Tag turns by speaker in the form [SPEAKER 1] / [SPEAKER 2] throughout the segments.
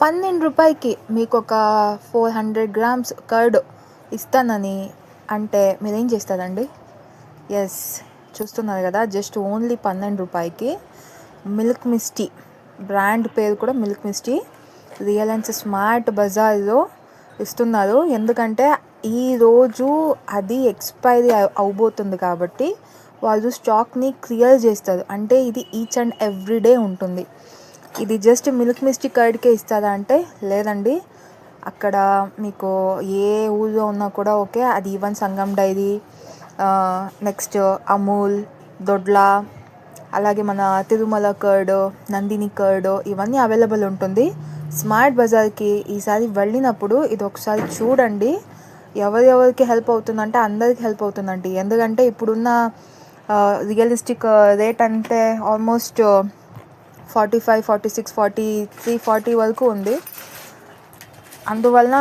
[SPEAKER 1] రూ. 12కి మీకొక 400 grams curd ఇస్తానని అంటే మీరేం చేస్తారండి? యెస్, చూస్తున్నారు కదా, జస్ట్ ఓన్లీ రూ. 12కి మిల్క్ మిస్టీ, బ్రాండ్ పేరు కూడా మిల్క్ మిస్టీ, రియలెన్స్ స్మార్ట్ బజార్లో ఇస్తున్నారు. ఎందుకంటే ఈరోజు అది ఎక్స్పైరీ అవబోతుంది కాబట్టి వాళ్ళు స్టాక్ని క్లియర్ చేస్తారు. అంటే ఇది ఈచ్ అండ్ ఎవ్రీ డే ఉంటుంది. ఇది జస్ట్ మిల్క్ మిస్టీ కర్డ్కే ఇస్తారా అంటే లేదండి. అక్కడ మీకు ఏ ఊళ్ళో ఉన్నా కూడా ఓకే, అది ఈవెన్ సంగం డైరీ, నెక్స్ట్ అమూల్, దొడ్లా, అలాగే మన తిరుమల కర్డ్, నందిని కర్డ్, ఇవన్నీ అవైలబుల్ ఉంటుంది. స్మార్ట్ బజార్కి ఈసారి వెళ్ళినప్పుడు ఇది ఒకసారి చూడండి. ఎవరెవరికి హెల్ప్ అవుతుందంటే అందరికి హెల్ప్ అవుతుందండి. ఎందుకంటే ఇప్పుడున్న రియలిస్టిక్ రేట్ అంటే ఆల్మోస్ట్ 45, 46, 43, 40 వరకు ఉంది. అందువలన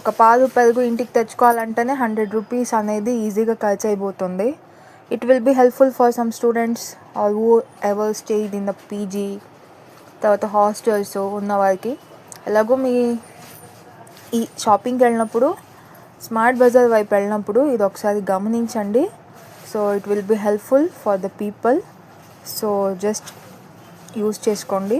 [SPEAKER 1] ఒక పాలు పెరుగు ఇంటికి తెచ్చుకోవాలంటేనే 100 రూపీస్ అనేది ఈజీగా ఖర్చు అయిపోతుంది. It will be helpful for some students or whoever stayed in the PG, తర్వాత హాస్టల్స్ ఉన్న వారికి. ఎలాగో మీ ఈ షాపింగ్కి వెళ్ళినప్పుడు, స్మార్ట్ బజార్ వైపు వెళ్ళినప్పుడు ఇది ఒకసారి గమనించండి. So it will be helpful for the people. So just use చేసుకోండి.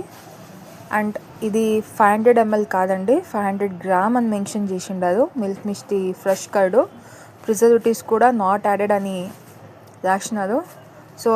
[SPEAKER 1] అండ్ ఇది 500 ml కాదండి, 500 గ్రామ్ అని మెన్షన్ చేసిండారు. Milk misty fresh curd, preservatives కూడా నాట్ యాడెడ్ అని రాసినారు. సో